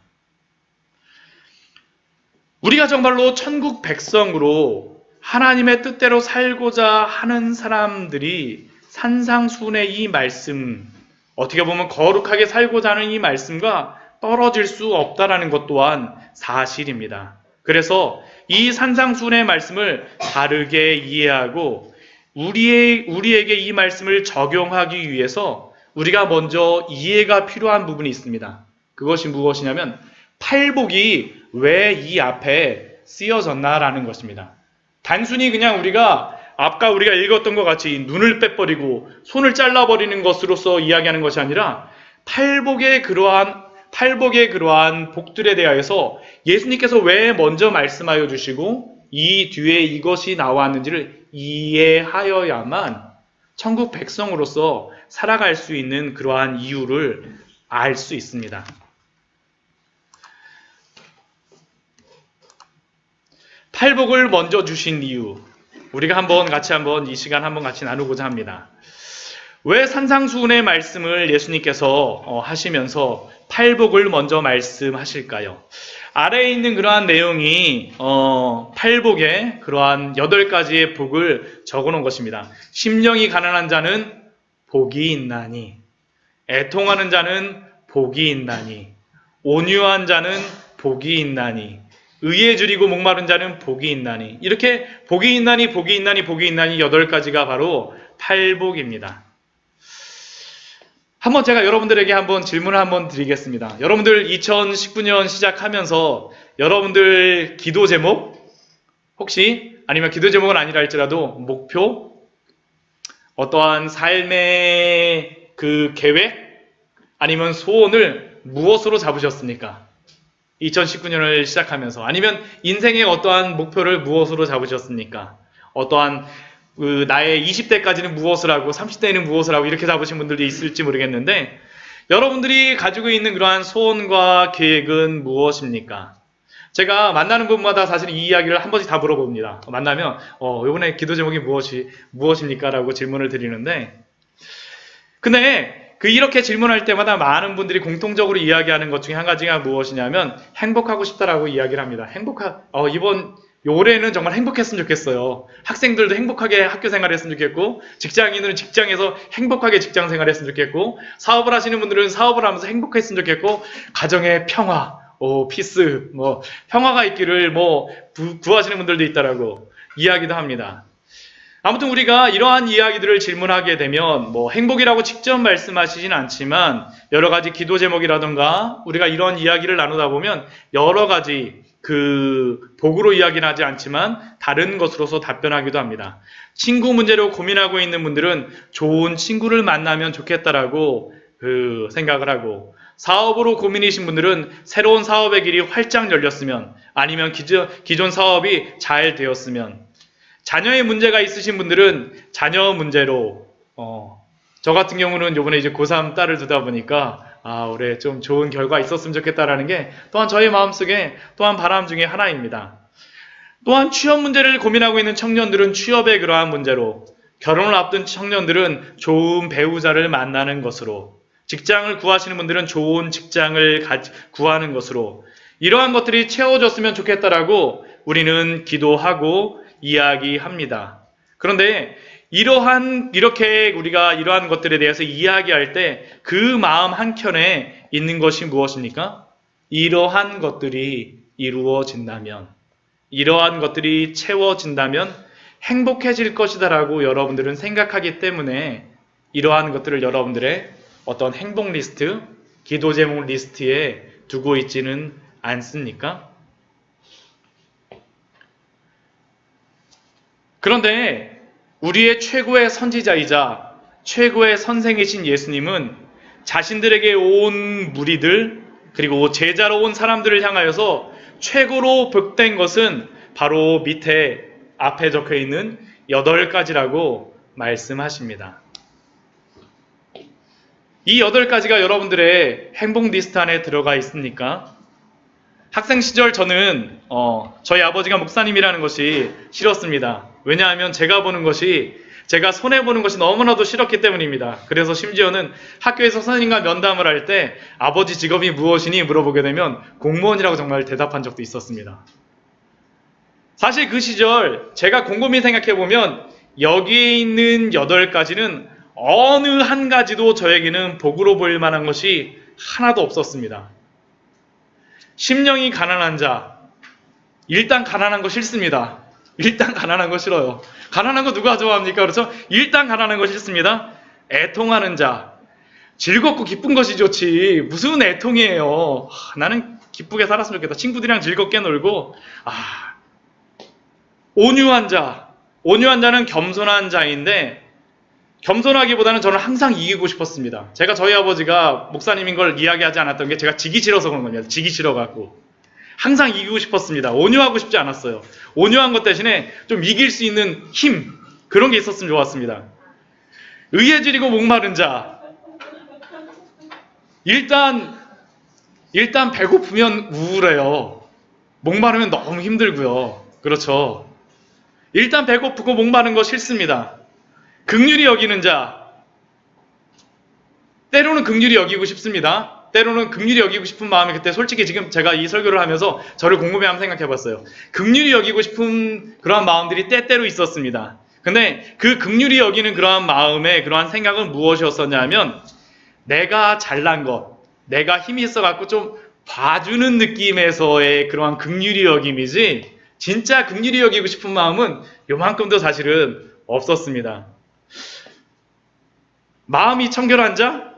A: 우리가 정말로 천국 백성으로 하나님의 뜻대로 살고자 하는 사람들이 산상수훈의 이 말씀, 어떻게 보면 거룩하게 살고자 하는 이 말씀과 떨어질 수 없다라는 것 또한 사실입니다. 그래서 이 산상수훈의 말씀을 바르게 이해하고 우리에게 이 말씀을 적용하기 위해서 우리가 먼저 이해가 필요한 부분이 있습니다. 그것이 무엇이냐면 팔복이 왜 이 앞에 쓰여졌나라는 것입니다. 단순히 그냥 우리가 아까 우리가 읽었던 것 같이 눈을 빼버리고 손을 잘라버리는 것으로서 이야기하는 것이 아니라 팔복의 그러한 복들에 대하여서 예수님께서 왜 먼저 말씀하여 주시고 이 뒤에 이것이 나왔는지를 이해하여야만 천국 백성으로서 살아갈 수 있는 그러한 이유를 알 수 있습니다. 팔복을 먼저 주신 이유, 우리가 같이 이 시간 한번 같이 나누고자 합니다. 왜 산상수훈의 말씀을 예수님께서 하시면서 팔복을 먼저 말씀하실까요? 아래에 있는 그러한 내용이 팔복의 그러한 8가지의 복을 적어놓은 것입니다. 심령이 가난한 자는 복이 있나니, 애통하는 자는 복이 있나니, 온유한 자는 복이 있나니, 의에 줄이고 목마른 자는 복이 있나니, 이렇게 복이 있나니 8가지가 바로 팔복입니다. 한번 제가 여러분들에게 질문을 드리겠습니다. 여러분들 2019년 시작하면서 여러분들 기도 제목 혹시 아니면 기도 제목은 아니라 할지라도 목표, 어떠한 삶의 그 계획 아니면 소원을 무엇으로 잡으셨습니까? 2019년을 시작하면서 아니면 인생의 어떠한 목표를 무엇으로 잡으셨습니까? 어떠한 나의 20대까지는 무엇을 하고 30대에는 무엇을 하고 이렇게 잡으신 분들도 있을지 모르겠는데 여러분들이 가지고 있는 그러한 소원과 계획은 무엇입니까? 제가 만나는 분마다 사실 이 이야기를 한 번씩 다 물어봅니다. 만나면 이번에 기도 제목이 무엇입니까? 라고 질문을 드리는데 근데 이렇게 질문할 때마다 많은 분들이 공통적으로 이야기하는 것 중에 한 가지가 무엇이냐면 행복하고 싶다라고 이야기를 합니다. 이번 올해는 정말 행복했으면 좋겠어요. 학생들도 행복하게 학교 생활했으면 좋겠고 직장인들은 직장에서 행복하게 직장 생활했으면 좋겠고 사업을 하시는 분들은 사업을 하면서 행복했으면 좋겠고 가정의 평화, 피스, 평화가 있기를 구하시는 분들도 있다라고 이야기도 합니다. 아무튼 우리가 이러한 이야기들을 질문하게 되면 행복이라고 직접 말씀하시진 않지만 여러 가지 기도 제목이라던가 우리가 이런 이야기를 나누다 보면 여러 가지 복으로 이야기는 하지 않지만 다른 것으로서 답변하기도 합니다. 친구 문제로 고민하고 있는 분들은 좋은 친구를 만나면 좋겠다라고 생각을 하고 사업으로 고민이신 분들은 새로운 사업의 길이 활짝 열렸으면 아니면 기존 사업이 잘 되었으면 자녀의 문제가 있으신 분들은 자녀 문제로 저 같은 경우는 이번에 이제 고3 딸을 두다 보니까 올해 좀 좋은 결과 있었으면 좋겠다라는 게 또한 저의 마음속에 또한 바람 중에 하나입니다. 또한 취업 문제를 고민하고 있는 청년들은 취업의 그러한 문제로 결혼을 앞둔 청년들은 좋은 배우자를 만나는 것으로 직장을 구하시는 분들은 좋은 직장을 구하는 것으로 이러한 것들이 채워졌으면 좋겠다라고 우리는 기도하고 이야기합니다. 그런데 이렇게 우리가 이러한 것들에 대해서 이야기할 때 그 마음 한켠에 있는 것이 무엇입니까? 이러한 것들이 이루어진다면, 이러한 것들이 채워진다면 행복해질 것이다라고 여러분들은 생각하기 때문에 이러한 것들을 여러분들의 어떤 행복 리스트, 기도 제목 리스트에 두고 있지는 않습니까? 그런데 우리의 최고의 선지자이자 최고의 선생이신 예수님은 자신들에게 온 무리들 그리고 제자로 온 사람들을 향하여서 최고로 복된 것은 바로 밑에 앞에 적혀 있는 8가지라고 말씀하십니다. 이 8가지가 여러분들의 행복 리스트 안에 들어가 있습니까? 학생 시절 저는 저희 아버지가 목사님이라는 것이 싫었습니다. 왜냐하면 제가 손해보는 것이 너무나도 싫었기 때문입니다. 그래서 심지어는 학교에서 선생님과 면담을 할 때 아버지 직업이 무엇이니 물어보게 되면 공무원이라고 정말 대답한 적도 있었습니다. 사실 그 시절 제가 곰곰이 생각해보면 여기에 있는 8가지는 어느 한 가지도 저에게는 복으로 보일 만한 것이 하나도 없었습니다. 심령이 가난한 자, 일단 가난한 거 싫습니다. 일단 가난한 거 싫어요. 가난한 거 누가 좋아합니까? 그렇죠? 일단 가난한 거 싫습니다. 애통하는 자, 즐겁고 기쁜 것이 좋지 무슨 애통이에요. 나는 기쁘게 살았으면 좋겠다. 친구들이랑 즐겁게 놀고. 온유한 자는 겸손한 자인데 겸손하기보다는 저는 항상 이기고 싶었습니다. 제가 저희 아버지가 목사님인 걸 이야기하지 않았던 게 제가 지기 싫어서 그런 겁니다. 지기 싫어갖고 항상 이기고 싶었습니다. 온유하고 싶지 않았어요. 온유한 것 대신에 좀 이길 수 있는 힘, 그런 게 있었으면 좋았습니다. 의해지리고 목마른 자. 일단 배고프면 우울해요. 목마르면 너무 힘들고요. 그렇죠. 일단 배고프고 목마른 거 싫습니다. 긍휼히 여기는 자. 때로는 긍휼히 여기고 싶습니다. 때로는 긍휼히 여기고 싶은 마음이 그때 솔직히 지금 제가 이 설교를 하면서 저를 곰곰이 한번 생각해 봤어요. 긍휼히 여기고 싶은 그러한 마음들이 때때로 있었습니다. 근데 그 긍휼히 여기는 그러한 마음의 그러한 생각은 무엇이었었냐면 내가 잘난 것, 내가 힘이 있어갖고 좀 봐주는 느낌에서의 그러한 긍휼히 여김이지 진짜 긍휼히 여기고 싶은 마음은 요만큼도 사실은 없었습니다. 마음이 청결한 자?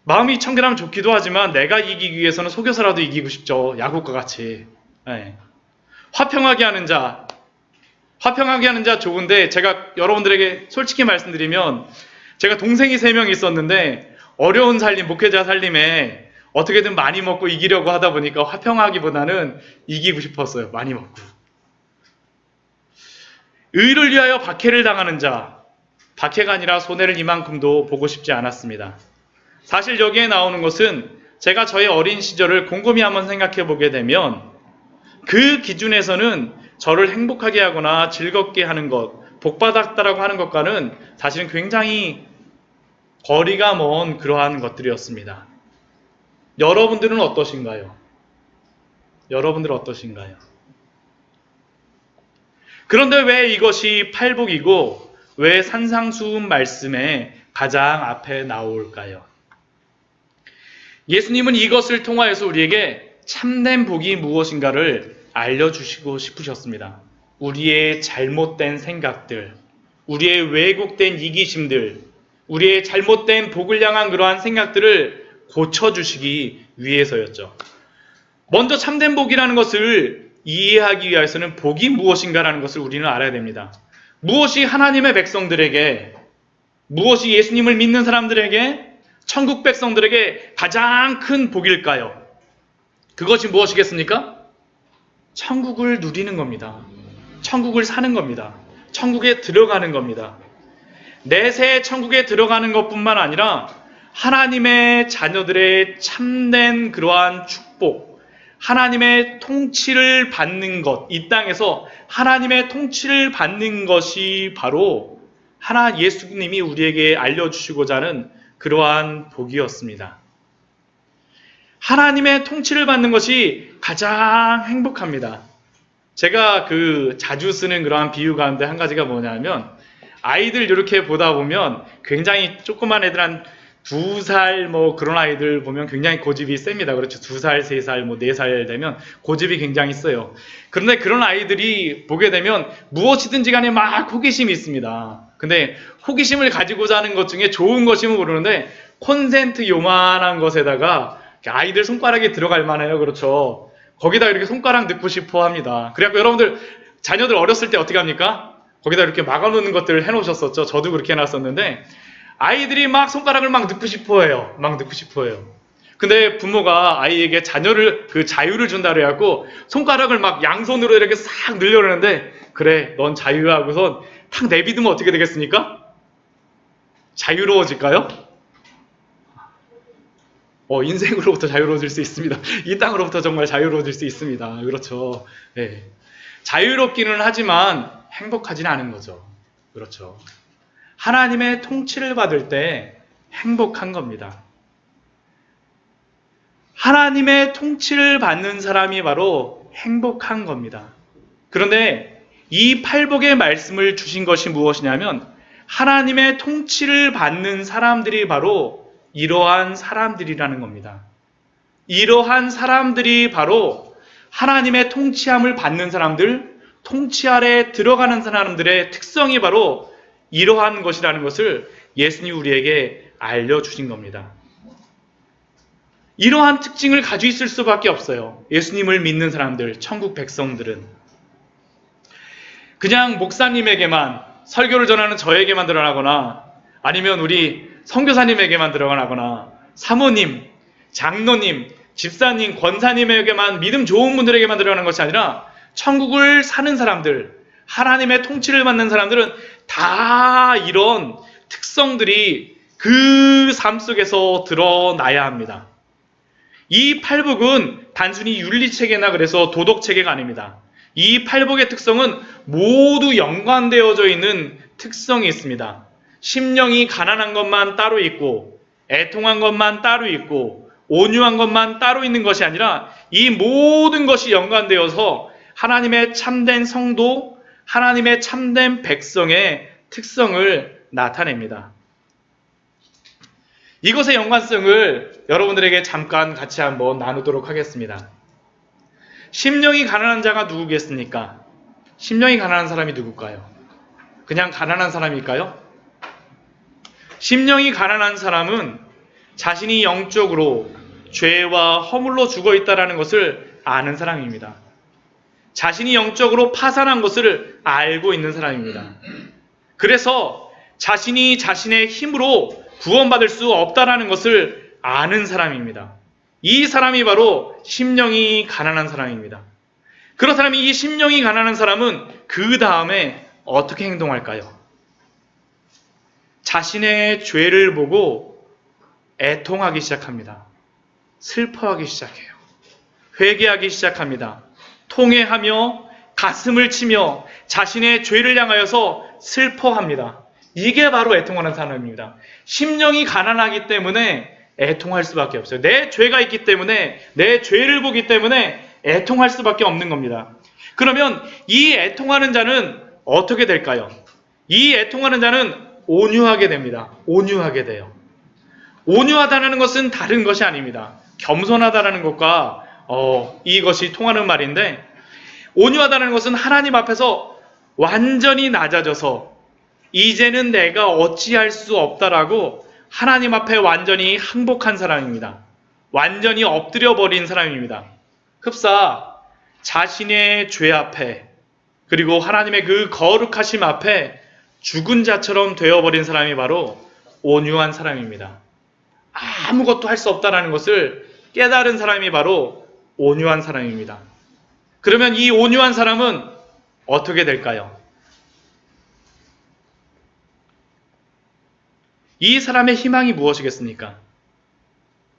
A: 마음이 청결하면 좋기도 하지만 내가 이기기 위해서는 속여서라도 이기고 싶죠. 야구과 같이. 네. 화평하게 하는 자 좋은데 제가 여러분들에게 솔직히 말씀드리면 제가 동생이 3명 있었는데 어려운 살림, 목회자 살림에 어떻게든 많이 먹고 이기려고 하다 보니까 화평하기보다는 이기고 싶었어요. 많이 먹고. 의를 위하여 박해를 당하는 자. 박해가 아니라 손해를 이만큼도 보고 싶지 않았습니다. 사실 여기에 나오는 것은 제가 저의 어린 시절을 곰곰이 한번 생각해 보게 되면 그 기준에서는 저를 행복하게 하거나 즐겁게 하는 것, 복받았다라고 하는 것과는 사실은 굉장히 거리가 먼 그러한 것들이었습니다. 여러분들은 어떠신가요? 여러분들은 어떠신가요? 그런데 왜 이것이 팔복이고 왜 산상수훈 말씀에 가장 앞에 나올까요? 예수님은 이것을 통하여서 우리에게 참된 복이 무엇인가를 알려주시고 싶으셨습니다. 우리의 잘못된 생각들, 우리의 왜곡된 이기심들, 우리의 잘못된 복을 향한 그러한 생각들을 고쳐주시기 위해서였죠. 먼저 참된 복이라는 것을 이해하기 위해서는 복이 무엇인가라는 것을 우리는 알아야 됩니다. 무엇이 하나님의 백성들에게, 무엇이 예수님을 믿는 사람들에게, 천국 백성들에게 가장 큰 복일까요? 그것이 무엇이겠습니까? 천국을 누리는 겁니다. 천국을 사는 겁니다. 천국에 들어가는 겁니다. 내세 천국에 들어가는 것뿐만 아니라 하나님의 자녀들의 참된 그러한 축복, 하나님의 통치를 받는 것, 이 땅에서 하나님의 통치를 받는 것이 바로 예수님이 우리에게 알려주시고자 하는 그러한 복이었습니다. 하나님의 통치를 받는 것이 가장 행복합니다. 제가 자주 쓰는 그러한 비유 가운데 한 가지가 뭐냐면 아이들 이렇게 보다 보면 굉장히 조그만 애들 한 2살 그런 아이들 보면 굉장히 고집이 셉니다. 그렇죠. 2살, 3살, 4살 되면 고집이 굉장히 세요. 그런데 그런 아이들이 보게 되면 무엇이든지 간에 막 호기심이 있습니다. 근데 호기심을 가지고자 하는 것 중에 좋은 것이면 모르는데 콘센트 요만한 것에다가 아이들 손가락에 들어갈 만해요. 그렇죠. 거기다 이렇게 손가락 넣고 싶어 합니다. 그래갖고 여러분들 자녀들 어렸을 때 어떻게 합니까? 거기다 이렇게 막아놓는 것들을 해놓으셨었죠. 저도 그렇게 해놨었는데 아이들이 막 손가락을 막 넣고 싶어 해요. 막 넣고 싶어 해요. 근데 부모가 아이에게 자유를 준다 그래갖고 손가락을 막 양손으로 이렇게 싹 늘려놓는데 그래 넌 자유야 하고선 탁 내비두면 어떻게 되겠습니까? 자유로워질까요? 인생으로부터 자유로워질 수 있습니다. 이 땅으로부터 정말 자유로워질 수 있습니다. 그렇죠. 네. 자유롭기는 하지만 행복하지는 않은 거죠. 그렇죠. 하나님의 통치를 받을 때 행복한 겁니다. 하나님의 통치를 받는 사람이 바로 행복한 겁니다. 그런데 이 팔복의 말씀을 주신 것이 무엇이냐면 하나님의 통치를 받는 사람들이 바로 이러한 사람들이라는 겁니다. 이러한 사람들이 바로 하나님의 통치함을 받는 사람들, 통치 아래 들어가는 사람들의 특성이 바로 이러한 것이라는 것을 예수님이 우리에게 알려주신 겁니다. 이러한 특징을 가지고 있을 수밖에 없어요. 예수님을 믿는 사람들, 천국 백성들은. 그냥 목사님에게만, 설교를 전하는 저에게만 드러나거나 아니면 우리 선교사님에게만 드러나거나 사모님, 장로님, 집사님, 권사님에게만, 믿음 좋은 분들에게만 드러나는 것이 아니라 천국을 사는 사람들, 하나님의 통치를 받는 사람들은 다 이런 특성들이 그 삶 속에서 드러나야 합니다. 이 팔복은 단순히 윤리체계나 그래서 도덕체계가 아닙니다. 이 팔복의 특성은 모두 연관되어져 있는 특성이 있습니다. 심령이 가난한 것만 따로 있고 애통한 것만 따로 있고 온유한 것만 따로 있는 것이 아니라 이 모든 것이 연관되어서 하나님의 참된 성도, 하나님의 참된 백성의 특성을 나타냅니다. 이것의 연관성을 여러분들에게 잠깐 같이 한번 나누도록 하겠습니다. 심령이 가난한 자가 누구겠습니까? 심령이 가난한 사람이 누굴까요? 그냥 가난한 사람일까요? 심령이 가난한 사람은 자신이 영적으로 죄와 허물로 죽어 있다는 것을 아는 사람입니다. 자신이 영적으로 파산한 것을 알고 있는 사람입니다. 그래서 자신이 자신의 힘으로 구원받을 수 없다는 것을 아는 사람입니다. 이 사람이 바로 심령이 가난한 사람입니다. 그런 사람이, 이 심령이 가난한 사람은 그 다음에 어떻게 행동할까요? 자신의 죄를 보고 애통하기 시작합니다. 슬퍼하기 시작해요. 회개하기 시작합니다. 통회하며 가슴을 치며 자신의 죄를 향하여서 슬퍼합니다. 이게 바로 애통하는 사람입니다. 심령이 가난하기 때문에 애통할 수밖에 없어요. 내 죄가 있기 때문에, 내 죄를 보기 때문에 애통할 수밖에 없는 겁니다. 그러면 이 애통하는 자는 어떻게 될까요? 이 애통하는 자는 온유하게 됩니다. 온유하게 돼요. 온유하다는 것은 다른 것이 아닙니다. 겸손하다는 것과 이것이 통하는 말인데, 온유하다는 것은 하나님 앞에서 완전히 낮아져서 이제는 내가 어찌할 수 없다라고 하나님 앞에 완전히 항복한 사람입니다. 완전히 엎드려 버린 사람입니다. 흡사 자신의 죄 앞에, 그리고 하나님의 그 거룩하심 앞에 죽은 자처럼 되어버린 사람이 바로 온유한 사람입니다. 아무것도 할 수 없다는 것을 깨달은 사람이 바로 온유한 사람입니다. 그러면 이 온유한 사람은 어떻게 될까요? 이 사람의 희망이 무엇이겠습니까?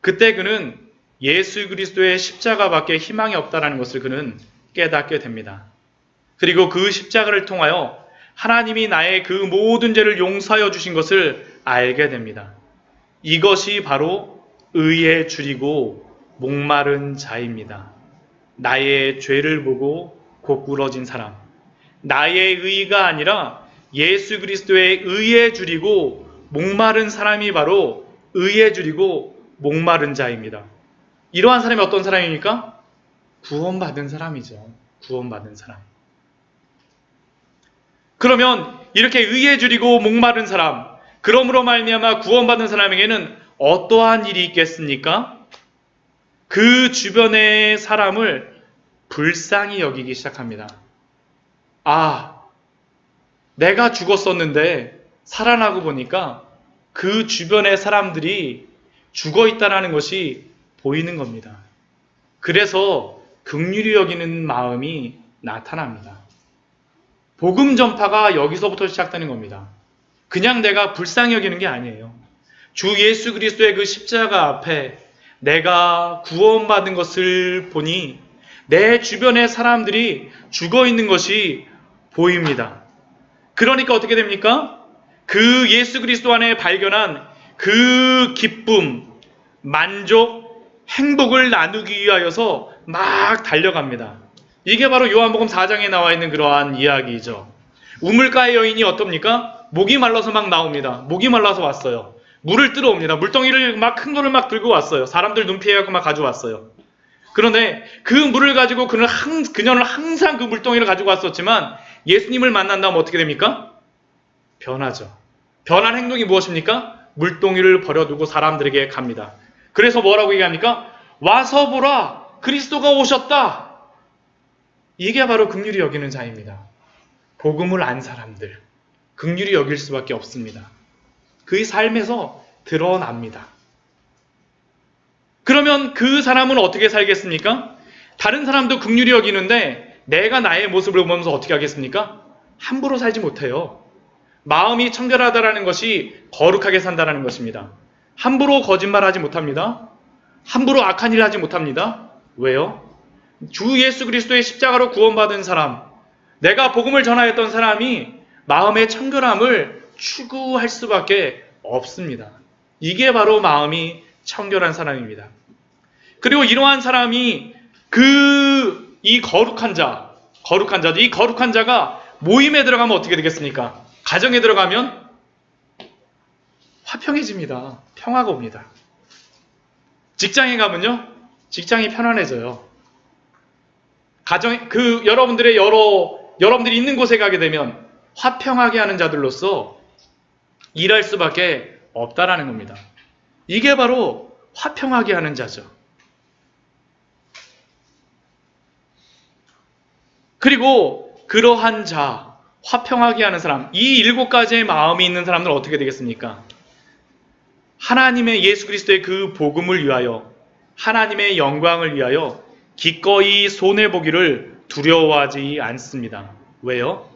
A: 그때 그는 예수 그리스도의 십자가밖에 희망이 없다는 것을 그는 깨닫게 됩니다. 그리고 그 십자가를 통하여 하나님이 나의 그 모든 죄를 용서하여 주신 것을 알게 됩니다. 이것이 바로 의에 줄이고 목마른 자입니다. 나의 죄를 보고 고꾸러진 사람, 나의 의가 아니라 예수 그리스도의 의에 줄이고 목마른 사람이 바로 의에 줄이고 목마른 자입니다. 이러한 사람이 어떤 사람입니까? 구원받은 사람이죠. 구원받은 사람. 그러면 이렇게 의에 줄이고 목마른 사람, 그러므로 말미암아 구원받은 사람에게는 어떠한 일이 있겠습니까? 그 주변의 사람을 불쌍히 여기기 시작합니다. 아, 내가 죽었었는데 살아나고 보니까 그 주변의 사람들이 죽어 있다는 것이 보이는 겁니다. 그래서 긍휼히 여기는 마음이 나타납니다. 복음 전파가 여기서부터 시작되는 겁니다. 그냥 내가 불쌍히 여기는 게 아니에요. 주 예수 그리스도의 그 십자가 앞에 내가 구원받은 것을 보니 내 주변의 사람들이 죽어 있는 것이 보입니다. 그러니까 어떻게 됩니까? 그 예수 그리스도 안에 발견한 그 기쁨, 만족, 행복을 나누기 위하여서 막 달려갑니다. 이게 바로 요한복음 4장에 나와 있는 그러한 이야기죠. 우물가의 여인이 어떻습니까? 목이 말라서 막 나옵니다. 목이 말라서 왔어요. 물을 뜨러 옵니다. 물덩이를 막 큰 거를 막 들고 왔어요. 사람들 눈 피해갖고 막 가져왔어요. 그런데 그 물을 가지고 그녀는 항상 그 물덩이를 가지고 왔었지만 예수님을 만난 다음 어떻게 됩니까? 변하죠. 변한 행동이 무엇입니까? 물동이를 버려두고 사람들에게 갑니다. 그래서 뭐라고 얘기합니까? 와서 보라! 그리스도가 오셨다! 이게 바로 긍휼히 여기는 자입니다. 복음을 안 사람들, 긍휼히 여길 수밖에 없습니다. 그의 삶에서 드러납니다. 그러면 그 사람은 어떻게 살겠습니까? 다른 사람도 긍휼히 여기는데 내가 나의 모습을 보면서 어떻게 하겠습니까? 함부로 살지 못해요. 마음이 청결하다라는 것이 거룩하게 산다라는 것입니다. 함부로 거짓말하지 못합니다. 함부로 악한 일을 하지 못합니다. 왜요? 주 예수 그리스도의 십자가로 구원받은 사람, 내가 복음을 전하였던 사람이 마음의 청결함을 추구할 수밖에 없습니다. 이게 바로 마음이 청결한 사람입니다. 그리고 이러한 사람이 이 거룩한 자가 모임에 들어가면 어떻게 되겠습니까? 가정에 들어가면 화평해집니다. 평화가 옵니다. 직장에 가면요, 직장이 편안해져요. 여러분들이 있는 곳에 가게 되면 화평하게 하는 자들로서 일할 수밖에 없다라는 겁니다. 이게 바로 화평하게 하는 자죠. 그리고 그러한 자, 화평하게 하는 사람, 이 7가지의 마음이 있는 사람들은 어떻게 되겠습니까? 하나님의 예수 그리스도의 그 복음을 위하여, 하나님의 영광을 위하여 기꺼이 손해보기를 두려워하지 않습니다. 왜요?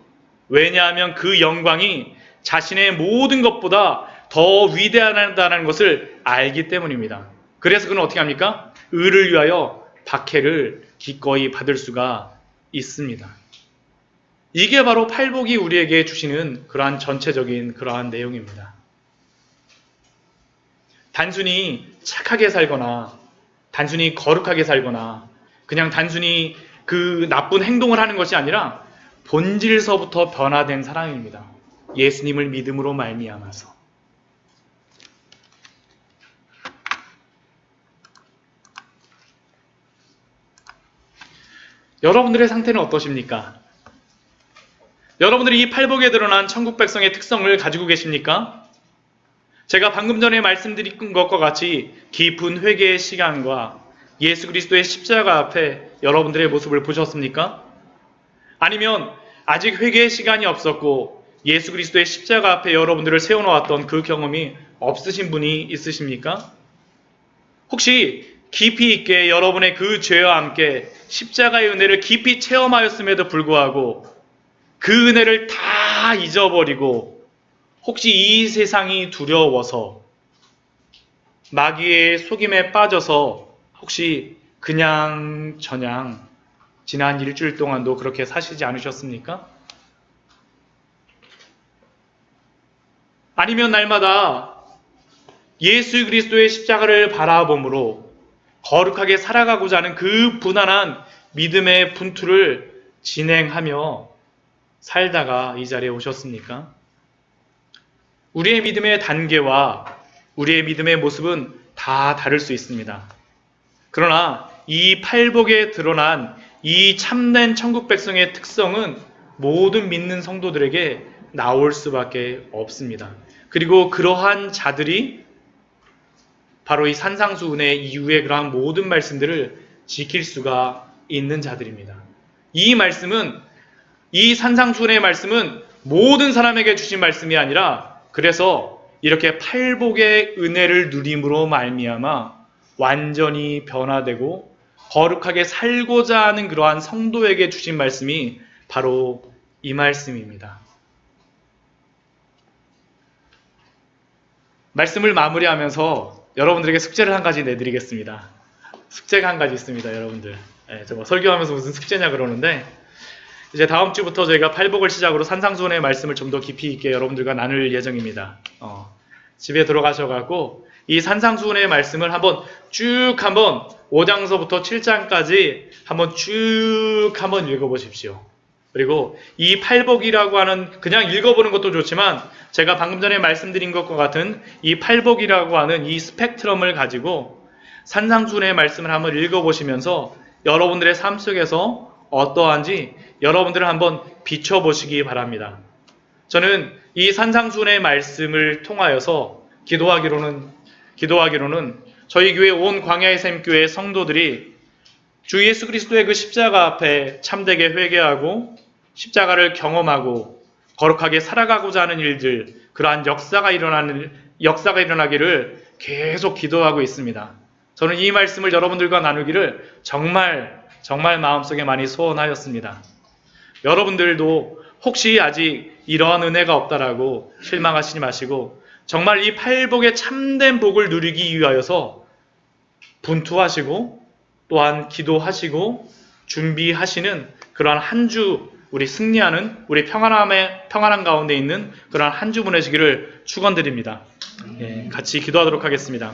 A: 왜냐하면 그 영광이 자신의 모든 것보다 더 위대하다는 것을 알기 때문입니다. 그래서 그는 어떻게 합니까? 의를 위하여 박해를 기꺼이 받을 수가 있습니다. 이게 바로 팔복이 우리에게 주시는 그러한 전체적인 그러한 내용입니다. 단순히 착하게 살거나, 단순히 거룩하게 살거나, 그냥 단순히 그 나쁜 행동을 하는 것이 아니라 본질서부터 변화된 사람입니다. 예수님을 믿음으로 말미암아서. 여러분들의 상태는 어떠십니까? 여러분들이 이 팔복에 드러난 천국 백성의 특성을 가지고 계십니까? 제가 방금 전에 말씀드린 것과 같이 깊은 회개의 시간과 예수 그리스도의 십자가 앞에 여러분들의 모습을 보셨습니까? 아니면 아직 회개의 시간이 없었고 예수 그리스도의 십자가 앞에 여러분들을 세워놓았던 그 경험이 없으신 분이 있으십니까? 혹시 깊이 있게 여러분의 그 죄와 함께 십자가의 은혜를 깊이 체험하였음에도 불구하고 그 은혜를 다 잊어버리고 혹시 이 세상이 두려워서 마귀의 속임에 빠져서 혹시 그냥 저냥 지난 일주일 동안도 그렇게 사시지 않으셨습니까? 아니면 날마다 예수 그리스도의 십자가를 바라봄으로 거룩하게 살아가고자 하는 그 분한한 믿음의 분투를 진행하며 살다가 이 자리에 오셨습니까? 우리의 믿음의 단계와 우리의 믿음의 모습은 다 다를 수 있습니다. 그러나 이 팔복에 드러난 이 참된 천국 백성의 특성은 모든 믿는 성도들에게 나올 수밖에 없습니다. 그리고 그러한 자들이 바로 이 산상수훈의 이후에 그러한 모든 말씀들을 지킬 수가 있는 자들입니다. 이 말씀은, 이 산상수훈의 말씀은 모든 사람에게 주신 말씀이 아니라 그래서 이렇게 팔복의 은혜를 누림으로 말미암아 완전히 변화되고 거룩하게 살고자 하는 그러한 성도에게 주신 말씀이 바로 이 말씀입니다. 말씀을 마무리하면서 여러분들에게 숙제를 한 가지 내드리겠습니다. 숙제가 한 가지 있습니다, 여러분들. 설교하면서 무슨 숙제냐 그러는데, 이제 다음 주부터 저희가 팔복을 시작으로 산상수훈의 말씀을 좀 더 깊이 있게 여러분들과 나눌 예정입니다. 집에 들어가셔갖고 이 산상수훈의 말씀을 한번 5장서부터 7장까지 한번 읽어보십시오. 그리고 이 팔복이라고 하는, 그냥 읽어보는 것도 좋지만 제가 방금 전에 말씀드린 것과 같은 이 팔복이라고 하는 이 스펙트럼을 가지고 산상수훈의 말씀을 한번 읽어보시면서 여러분들의 삶 속에서 어떠한지 여러분들을 한번 비춰보시기 바랍니다. 저는 이 산상수훈의 말씀을 통하여서 기도하기로는 저희 교회 온 광야의 샘 교회 성도들이 주 예수 그리스도의 그 십자가 앞에 참되게 회개하고 십자가를 경험하고 거룩하게 살아가고자 하는 일들, 그러한 역사가 일어나기를 계속 기도하고 있습니다. 저는 이 말씀을 여러분들과 나누기를 정말 마음속에 많이 소원하였습니다. 여러분들도 혹시 아직 이러한 은혜가 없다라고 실망하시지 마시고 정말 이 팔복의 참된 복을 누리기 위하여서 분투하시고 또한 기도하시고 준비하시는 그러한 한 주 우리 승리하는 우리 평안한 가운데 있는 그러한 한 주 보내시기를 축원드립니다. 같이 기도하도록 하겠습니다.